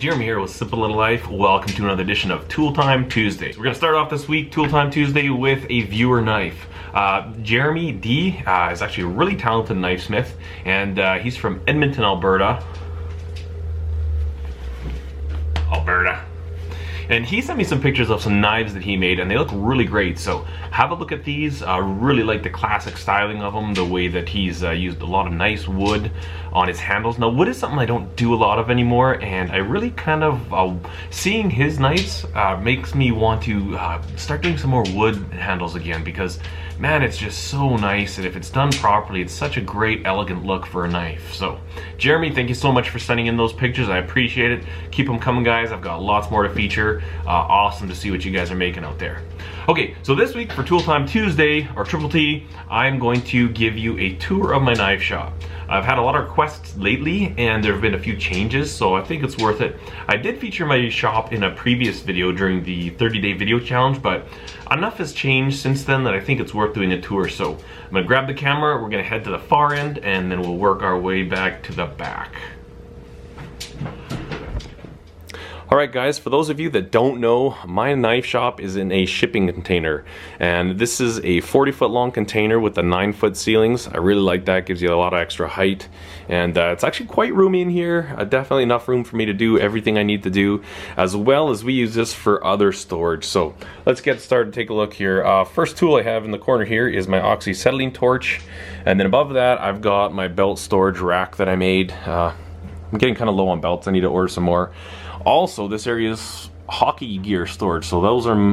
Jeremy here with Simple Little Life. Welcome to another edition of Tool Time Tuesday. We're going to start off this week, Tool Time Tuesday, with a viewer knife. Jeremy D is actually a really talented knifesmith, and he's from Edmonton, Alberta. And he sent me some pictures of some knives that he made, and they look really great. So have a look at these. I really like the classic styling of them, the way that he's used a lot of nice wood on his handles. Now, wood is something I don't do a lot of anymore, and I really kind of, seeing his knives makes me want to start doing some more wood handles again, because man, it's just so nice, and if it's done properly, it's such a great, elegant look for a knife. So, Jeremy, thank you so much for sending in those pictures. I appreciate it. Keep them coming, guys. I've got lots more to feature. Awesome to see what you guys are making out there. Okay, so this week for Tool Time Tuesday, or Triple T, I'm going to give you a tour of my knife shop. I've had a lot of requests lately, and there have been a few changes, so I think it's worth it. I did feature my shop in a previous video during the 30-day video challenge, but enough has changed since then that I think it's worth doing a tour. So I'm gonna grab the camera, we're gonna head to the far end, and then we'll work our way back to the back. Alright guys, for those of you that don't know, my knife shop is in a shipping container, and this is a 40-foot long container with the 9-foot ceilings. I really like that, gives you a lot of extra height, and it's actually quite roomy in here. Definitely enough room for me to do everything I need to do, as well as we use this for other storage. So let's get started, take a look here. First tool I have in the corner here is my oxyacetylene torch, and then above that I've got my belt storage rack that I made. I'm getting kind of low on belts, I need to order some more. Also, this area is hockey gear storage, so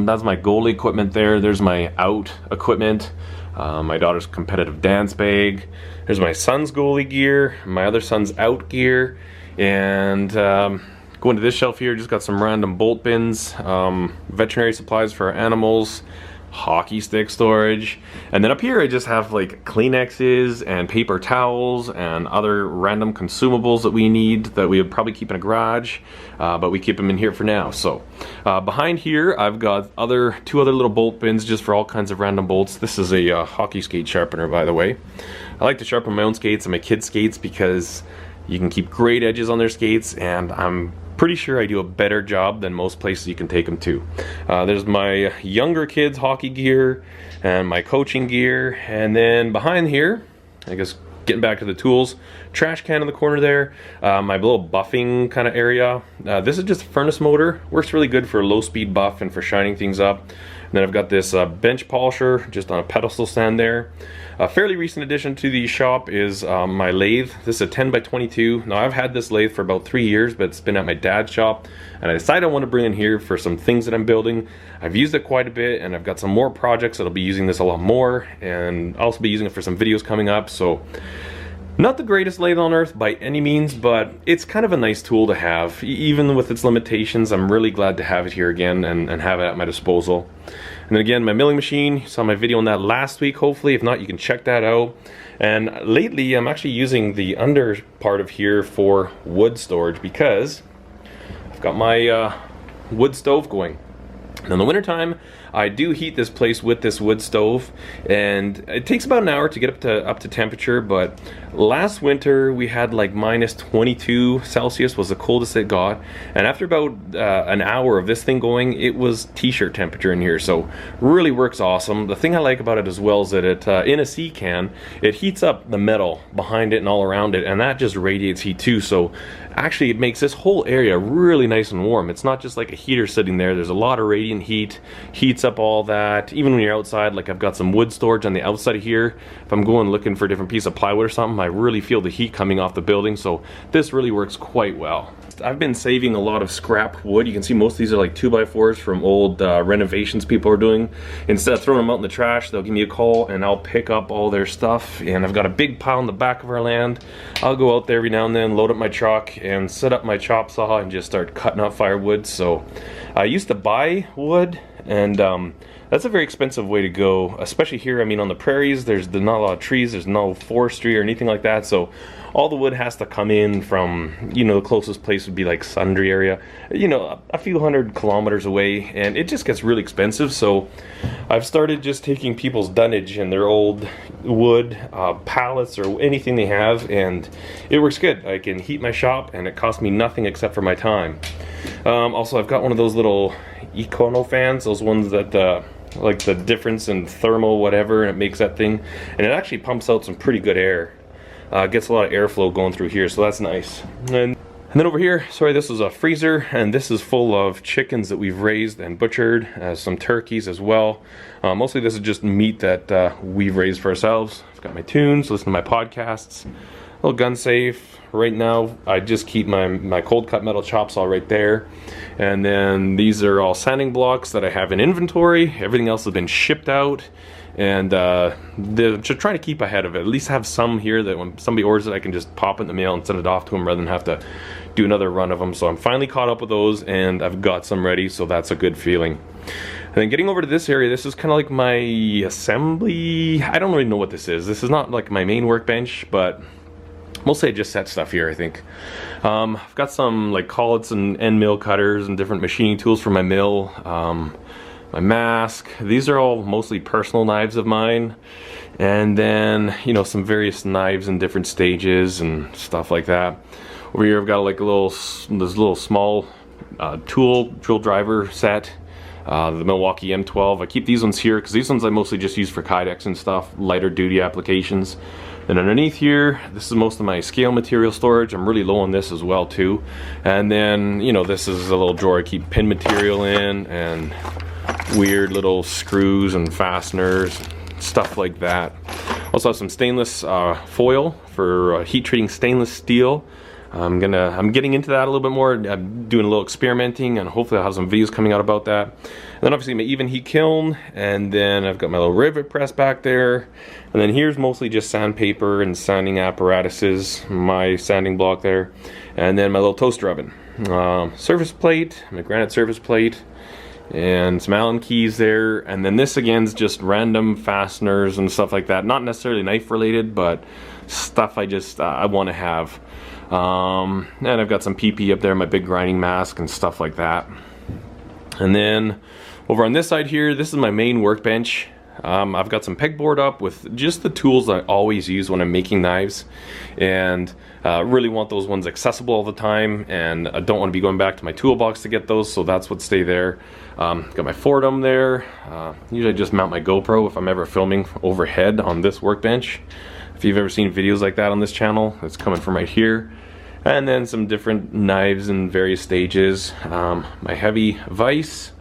that's my goalie equipment there. There's my out equipment, my daughter's competitive dance bag. There's my son's goalie gear, my other son's out gear, and going to this shelf here, just got some random bolt bins, veterinary supplies for our animals, hockey stick storage, and then up here I just have like Kleenexes and paper towels and other random consumables that we need that we would probably keep in a garage, but we keep them in here for now. So behind here I've got two other little bolt bins just for all kinds of random bolts. This is a hockey skate sharpener, by the way. I like to sharpen my own skates and my kids' skates because you can keep great edges on their skates, and I'm pretty sure I do a better job than most places you can take them to. There's my younger kids' hockey gear and my coaching gear, and then behind here, I guess getting back to the tools, trash can in the corner there, my little buffing kind of area. This is just a furnace motor, works really good for low speed buff and for shining things up. And then I've got this bench polisher just on a pedestal stand there. A fairly recent addition to the shop is my lathe. This is a 10 by 22. Now I've had this lathe for about 3 years, but it's been at my dad's shop, and I decided I want to bring it in here for some things that I'm building. I've used it quite a bit, and I've got some more projects that'll be using this a lot more, and I'll also be using it for some videos coming up. So not the greatest lathe on earth by any means, but it's kind of a nice tool to have. Even with its limitations, I'm really glad to have it here again and have it at my disposal. And then again, my milling machine, you saw my video on that last week, hopefully. If not, you can check that out. And lately, I'm actually using the under part of here for wood storage because I've got my wood stove going. Now in the wintertime, I do heat this place with this wood stove, and it takes about an hour to get up to temperature, but last winter we had like minus 22 Celsius was the coldest it got, and after about an hour of this thing going, it was t-shirt temperature in here, so really works awesome. The thing I like about it as well is that it, in a sea can, it heats up the metal behind it and all around it, and that just radiates heat too, so actually it makes this whole area really nice and warm. It's not just like a heater sitting there. There's a lot of radiant heat, heats up all that. Even when you're outside, like I've got some wood storage on the outside of here. If I'm going looking for a different piece of plywood or something, I really feel the heat coming off the building, so this really works quite well. I've been saving a lot of scrap wood. You can see most of these are like 2x4s from old renovations people are doing. Instead of throwing them out in the trash, they'll give me a call and I'll pick up all their stuff. And I've got a big pile in the back of our land. I'll go out there every now and then, load up my truck and set up my chop saw and just start cutting up firewood. So I used to buy wood, and that's a very expensive way to go, especially here. I mean, on the prairies, there's not a lot of trees, there's no forestry or anything like that, so all the wood has to come in from, you know, the closest place would be like Sundre area, you know, a few 100 kilometers away, and it just gets really expensive. So I've started just taking people's dunnage and their old wood pallets or anything they have, and it works good. I can heat my shop and it costs me nothing except for my time. Also, I've got one of those little Econo fans, those ones that like the difference in thermal whatever, and it makes that thing, and it actually pumps out some pretty good air. Gets a lot of airflow going through here, so that's nice. And then over here, sorry, this is a freezer, and this is full of chickens that we've raised and butchered, some turkeys as well. Mostly this is just meat that we've raised for ourselves. I've got my tunes, listen to my podcasts, a little gun safe. Right now, I just keep my cold cut metal chop saw right there. And then these are all sanding blocks that I have in inventory. Everything else has been shipped out. And they're just trying to keep ahead of it. At least have some here that when somebody orders it, I can just pop it in the mail and send it off to them rather than have to do another run of them. So I'm finally caught up with those, and I've got some ready, so that's a good feeling. And then getting over to this area, this is kind of like my assembly. I don't really know what this is. This is not like my main workbench, but mostly I just set stuff here, I think. I've got some like collets and end mill cutters and different machining tools for my mill. My mask. These are all mostly personal knives of mine, and then, you know, some various knives in different stages and stuff like that. Over here I've got like this little small drill driver set, the Milwaukee M12. I keep these ones here because these ones I mostly just use for kydex and stuff, lighter duty applications. Then underneath here, this is most of my scale material storage. I'm really low on this as well too. And then, you know, this is a little drawer I keep pin material in, and weird little screws and fasteners, stuff like that. Also have some stainless foil for heat treating stainless steel. I'm getting into that a little bit more. I'm doing a little experimenting, and hopefully I'll have some videos coming out about that. And then obviously my even heat kiln, and then I've got my little rivet press back there. And then here's mostly just sandpaper and sanding apparatuses, my sanding block there. And then my little toaster oven. Surface plate, my granite surface plate, and some Allen keys there. And then this again is just random fasteners and stuff like that. Not necessarily knife related, but stuff I want to have. And I've got some PP up there, my big grinding mask and stuff like that. And then over on this side here, this is my main workbench. I've got some pegboard up with just the tools I always use when I'm making knives, and really want those ones accessible all the time, and I don't want to be going back to my toolbox to get those, so that's what stay there. Got my Fordham there. Usually I just mount my GoPro if I'm ever filming overhead on this workbench. If you've ever seen videos like that on this channel, it's coming from right here. And then some different knives in various stages. My heavy vise,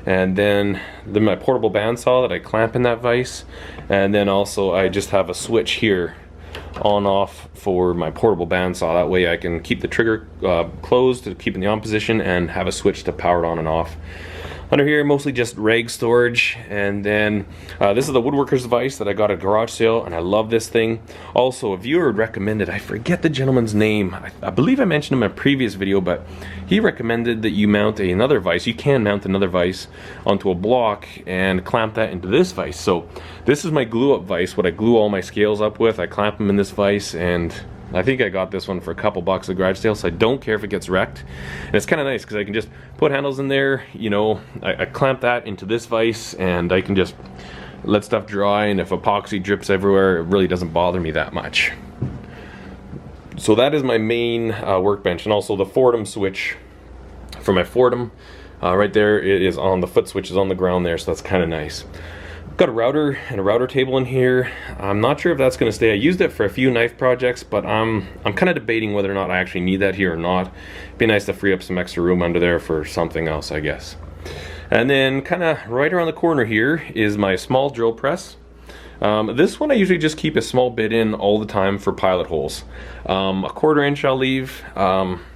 and then my portable bandsaw that I clamp in that vise. And then also I just have a switch here on off for my portable bandsaw. That way I can keep the trigger closed to keep in the on position and have a switch to power it on and off. Under here, mostly just rag storage. And then this is the woodworker's vise that I got at a garage sale, and I love this thing. Also, a viewer recommended, I forget the gentleman's name, I believe I mentioned him in a previous video, but he recommended that you mount another vise. You can mount another vise onto a block and clamp that into this vise. So this is my glue up vise, what I glue all my scales up with. I clamp them in this vise, and I think I got this one for a couple bucks at garage sale, so I don't care if it gets wrecked. And it's kind of nice because I can just put handles in there, you know, I clamp that into this vise, and I can just let stuff dry, and if epoxy drips everywhere, it really doesn't bother me that much. So that is my main workbench, and also the Fordham switch for my Fordham. Right there, it is on the foot switch is on the ground there, so that's kind of nice. Got a router and a router table in here. I'm not sure if that's going to stay. I used it for a few knife projects, but I'm kind of debating whether or not I actually need that here or not. It'd be nice to free up some extra room under there for something else, I guess. And then kind of right around the corner here is my small drill press. This one I usually just keep a small bit in all the time for pilot holes. A 1/4 inch I'll leave,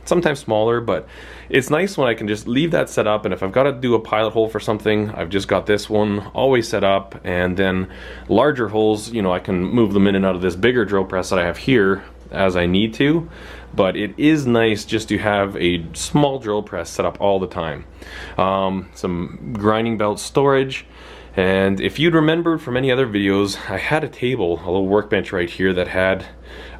sometimes smaller, but it's nice when I can just leave that set up, and if I've got to do a pilot hole for something, I've just got this one always set up. And then larger holes, you know, I can move them in and out of this bigger drill press that I have here as I need to. But it is nice just to have a small drill press set up all the time. Some grinding belt storage. And if you'd remembered from any other videos, I had a table, a little workbench right here that had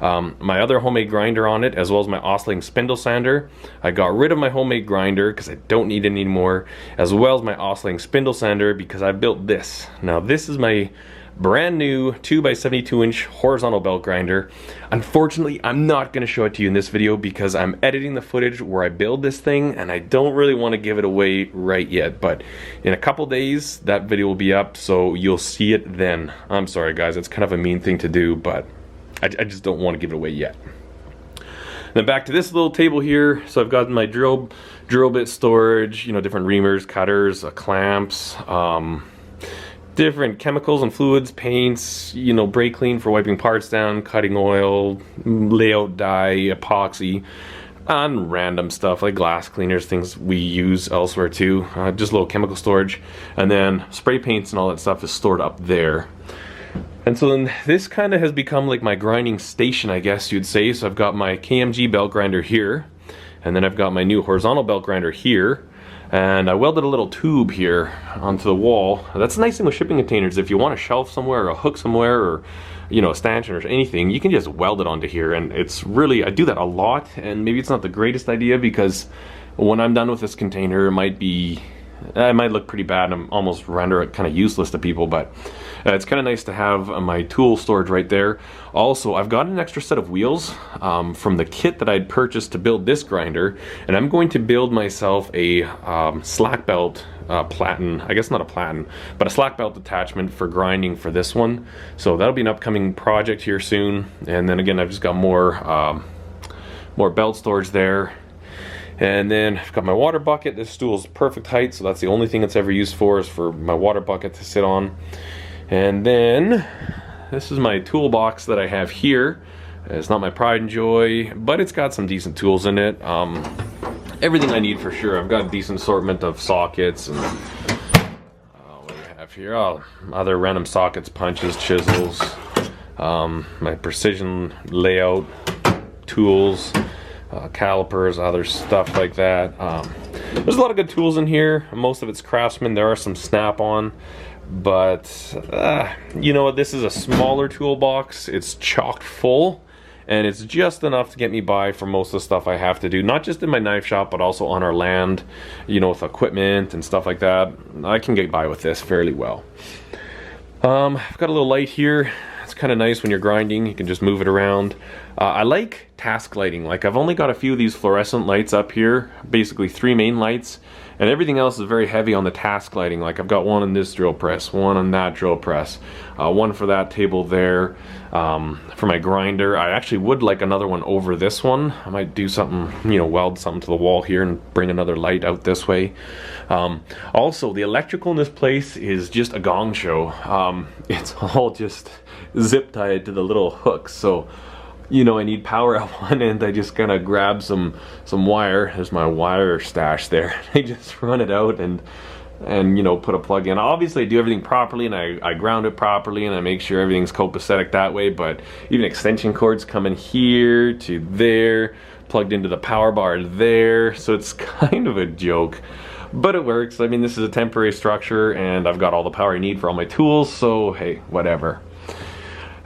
my other homemade grinder on it, as well as my oscillating spindle sander. I got rid of my homemade grinder because I don't need it anymore, as well as my oscillating spindle sander because I built this. Now this is my brand new 2x72-inch horizontal belt grinder. Unfortunately, I'm not going to show it to you in this video because I'm editing the footage where I build this thing and I don't really want to give it away right yet, but in a couple days that video will be up, so you'll see it then. I'm sorry guys, it's kind of a mean thing to do, but I just don't want to give it away yet. Then back to this little table here. So I've got my drill bit storage, you know, different reamers, cutters, clamps, different chemicals and fluids, paints, you know, brake clean for wiping parts down, cutting oil, layout dye, epoxy, and random stuff like glass cleaners, things we use elsewhere too. Just a little chemical storage, and then spray paints and all that stuff is stored up there. And so then this kind of has become like my grinding station, I guess you'd say. So I've got my KMG belt grinder here, and then I've got my new horizontal belt grinder here. And I welded a little tube here onto the wall. That's the nice thing with shipping containers. If you want a shelf somewhere or a hook somewhere or, you know, a stanchion or anything, you can just weld it onto here. And it's really, I do that a lot, and maybe it's not the greatest idea because when I'm done with this container, it might look pretty bad and almost render it kind of useless to people, but it's kind of nice to have my tool storage right there. Also, I've got an extra set of wheels from the kit that I'd purchased to build this grinder, and I'm going to build myself a slack belt platen, I guess not a platen, but a slack belt attachment for grinding for this one. So that'll be an upcoming project here soon. And then again, I've just got more belt storage there. And then I've got my water bucket. This stool's perfect height, so that's the only thing it's ever used for, is for my water bucket to sit on. And then this is my toolbox that I have here. It's not my pride and joy, but it's got some decent tools in it. Everything I need for sure. I've got a decent assortment of sockets and what do we have here? Oh, other random sockets, punches, chisels, my precision layout tools, calipers, other stuff like that. There's a lot of good tools in here. Most of it's Craftsman. There are some Snap-on, but you know what, this is a smaller toolbox. It's chock full, and it's just enough to get me by for most of the stuff I have to do, not just in my knife shop but also on our land, you know, with equipment and stuff like that. I can get by with this fairly well. I've got a little light here. It's kind of nice when you're grinding, you can just move it around. I like task lighting. Like, I've only got a few of these fluorescent lights up here, basically 3 main lights, and everything else is very heavy on the task lighting. Like, I've got one on this drill press, one on that drill press, one for that table there. For my grinder, I actually would like another one over this one. I might do something, you know, weld something to the wall here and bring another light out this way. Also, the electrical in this place is just a gong show. It's all just zip tied to the little hooks, so you know, I need power at one end. I just kind of grab some wire. There's my wire stash there. I just run it out and you know, put a plug in. Obviously I do everything properly, and I ground it properly, and I make sure everything's copacetic that way, but even extension cords come in here to there, plugged into the power bar there, so it's kind of a joke, but it works. I mean, this is a temporary structure and I've got all the power I need for all my tools, so hey, whatever.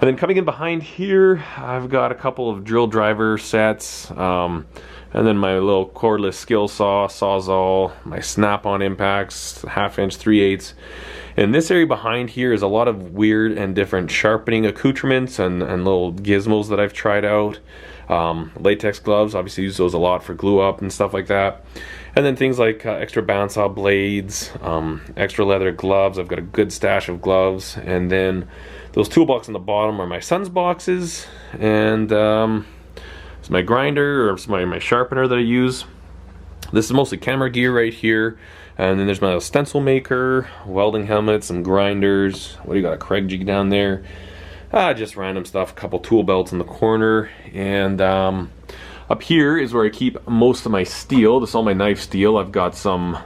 And then coming in behind here, I've got a couple of drill driver sets, and then my little cordless skill saw, sawzall, my Snap-on impacts, 1/2 inch, 3/8. And this area behind here is a lot of weird and different sharpening accoutrements and little gizmos that I've tried out. Latex gloves, obviously use those a lot for glue up and stuff like that. And then things like extra bandsaw blades, extra leather gloves. I've got a good stash of gloves. And then those toolboxes on the bottom are my son's boxes, and it's my grinder, or it's my sharpener that I use. This is mostly camera gear right here, and then there's my little stencil maker, welding helmet, some grinders. What do you got, a Craig jig down there? Just random stuff, a couple tool belts in the corner, and up here is where I keep most of my steel. This is all my knife steel. I've got some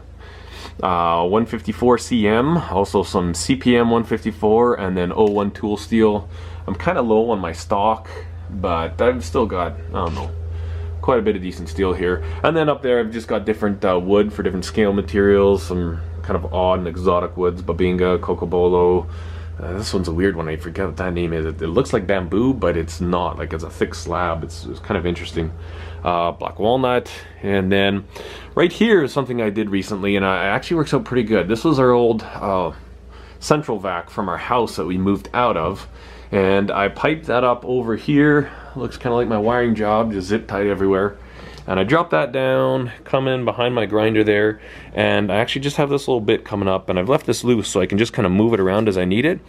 154 CM, also some CPM 154, and then 01 tool steel. I'm kind of low on my stock, but I've still got, I don't know, quite a bit of decent steel here. And then up there I've just got different wood for different scale materials, some kind of odd and exotic woods, babinga, cocobolo. This one's a weird one, I forget what that name is. It looks like bamboo, but it's not. Like, it's a thick slab. It's kind of interesting. Black walnut. And then right here is something I did recently, and it actually works out pretty good. This was our old central vac from our house that we moved out of, and I piped that up over here. Looks kind of like my wiring job, just zip tied everywhere. And I drop that down, come in behind my grinder there, and I actually just have this little bit coming up, and I've left this loose so I can just kind of move it around as I need it.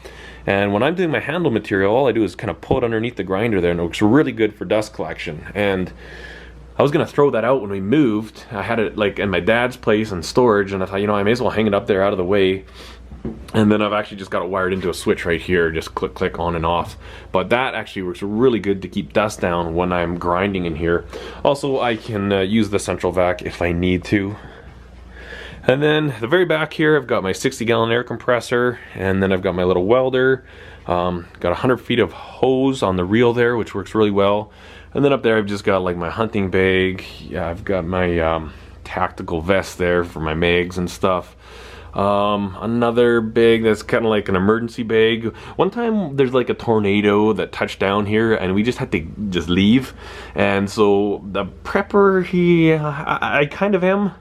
And when I'm doing my handle material, all I do is kind of pull it underneath the grinder there, and it works really good for dust collection. And I was gonna throw that out when we moved. I had it like in my dad's place in storage, and I thought, you know, I may as well hang it up there out of the way. And then I've actually just got it wired into a switch right here, just click click on and off. But that actually works really good to keep dust down when I'm grinding in here. Also, I can use the central vac if I need to. And then the very back here, I've got my 60-gallon air compressor, and then I've got my little welder. Got 100 feet of hose on the reel there, which works really well. And then up there, I've just got like my hunting bag. Yeah, I've got my tactical vest there for my mags and stuff. Another bag that's kind of like an emergency bag. One time there's like a tornado that touched down here, and we just had to just leave. And so the prepper, I kind of am.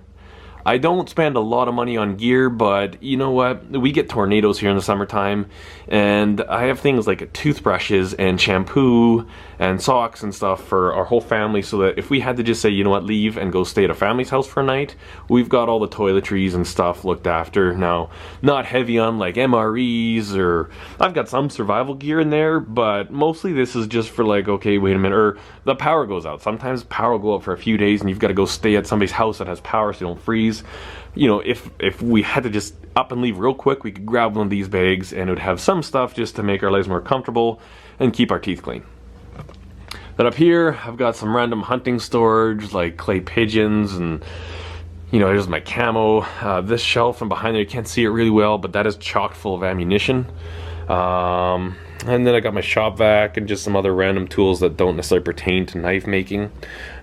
I don't spend a lot of money on gear, but you know what? We get tornadoes here in the summertime, and I have things like toothbrushes and shampoo and socks and stuff for our whole family, so that if we had to just say, you know what, leave and go stay at a family's house for a night, we've got all the toiletries and stuff looked after. Now, not heavy on like MREs, or I've got some survival gear in there, but mostly this is just for like, okay, wait a minute, or the power goes out. Sometimes power will go out for a few days and you've got to go stay at somebody's house that has power so you don't freeze. You know, if we had to just up and leave real quick, we could grab one of these bags and it would have some stuff just to make our lives more comfortable and keep our teeth clean. Then up here, I've got some random hunting storage like clay pigeons, and you know, here's my camo. This shelf and behind there, you can't see it really well, but that is chock full of ammunition. And then I got my shop vac and just some other random tools that don't necessarily pertain to knife making.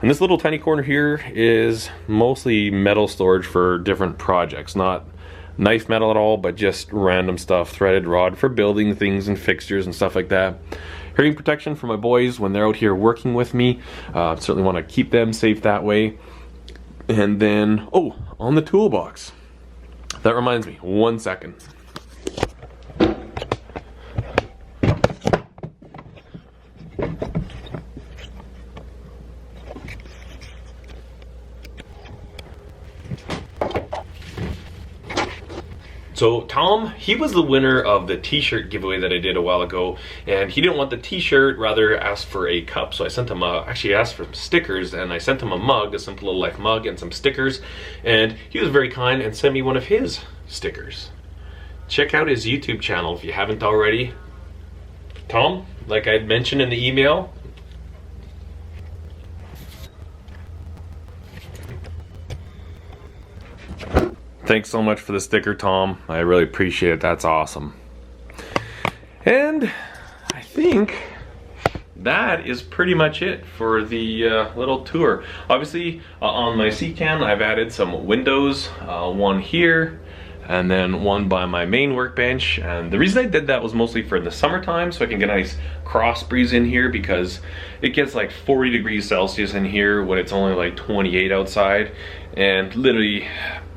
And this little tiny corner here is mostly metal storage for different projects, not knife metal at all, but just random stuff, threaded rod for building things and fixtures and stuff like that. Hearing protection for my boys when they're out here working with me. Certainly want to keep them safe that way. And then, oh, on the toolbox. That reminds me, 1 second. So Tom, he was the winner of the t-shirt giveaway that I did a while ago, and he didn't want the t-shirt, rather asked for a cup. So I sent him actually asked for some stickers, and I sent him a mug, a Simple Little Life mug, and some stickers, and he was very kind and sent me one of his stickers. Check out his YouTube channel if you haven't already. Tom, like I had mentioned in the email, thanks so much for the sticker, Tom. I really appreciate it. That's awesome. And I think that is pretty much it for the little tour. Obviously, on my C-can, I've added some windows, one here, and then one by my main workbench. And the reason I did that was mostly for the summertime, so I can get a nice cross breeze in here, because it gets like 40 degrees Celsius in here when it's only like 28 outside. And literally,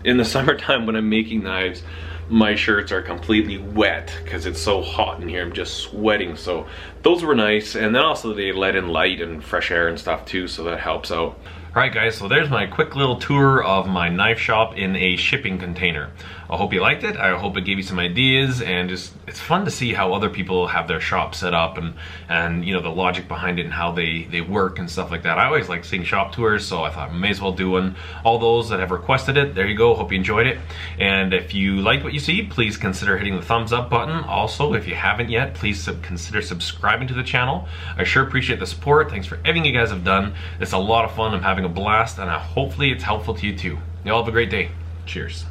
in the summertime when I'm making knives, my shirts are completely wet because it's so hot in here. I'm just sweating. So those were nice, and then also they let in light and fresh air and stuff too, so that helps out. Alright guys, so there's my quick little tour of my knife shop in a shipping container. I hope you liked it. I hope it gave you some ideas, and just it's fun to see how other people have their shop set up, and you know, the logic behind it and how they work and stuff like that. I always like seeing shop tours, so I thought I may as well do one. All those that have requested it, there you go. Hope you enjoyed it. And if you like what you see, please consider hitting the thumbs up button. Also, if you haven't yet, please consider subscribing to the channel. I sure appreciate the support. Thanks for everything you guys have done. It's a lot of fun. I'm having a blast, and hopefully it's helpful to you too. You all have a great day. Cheers.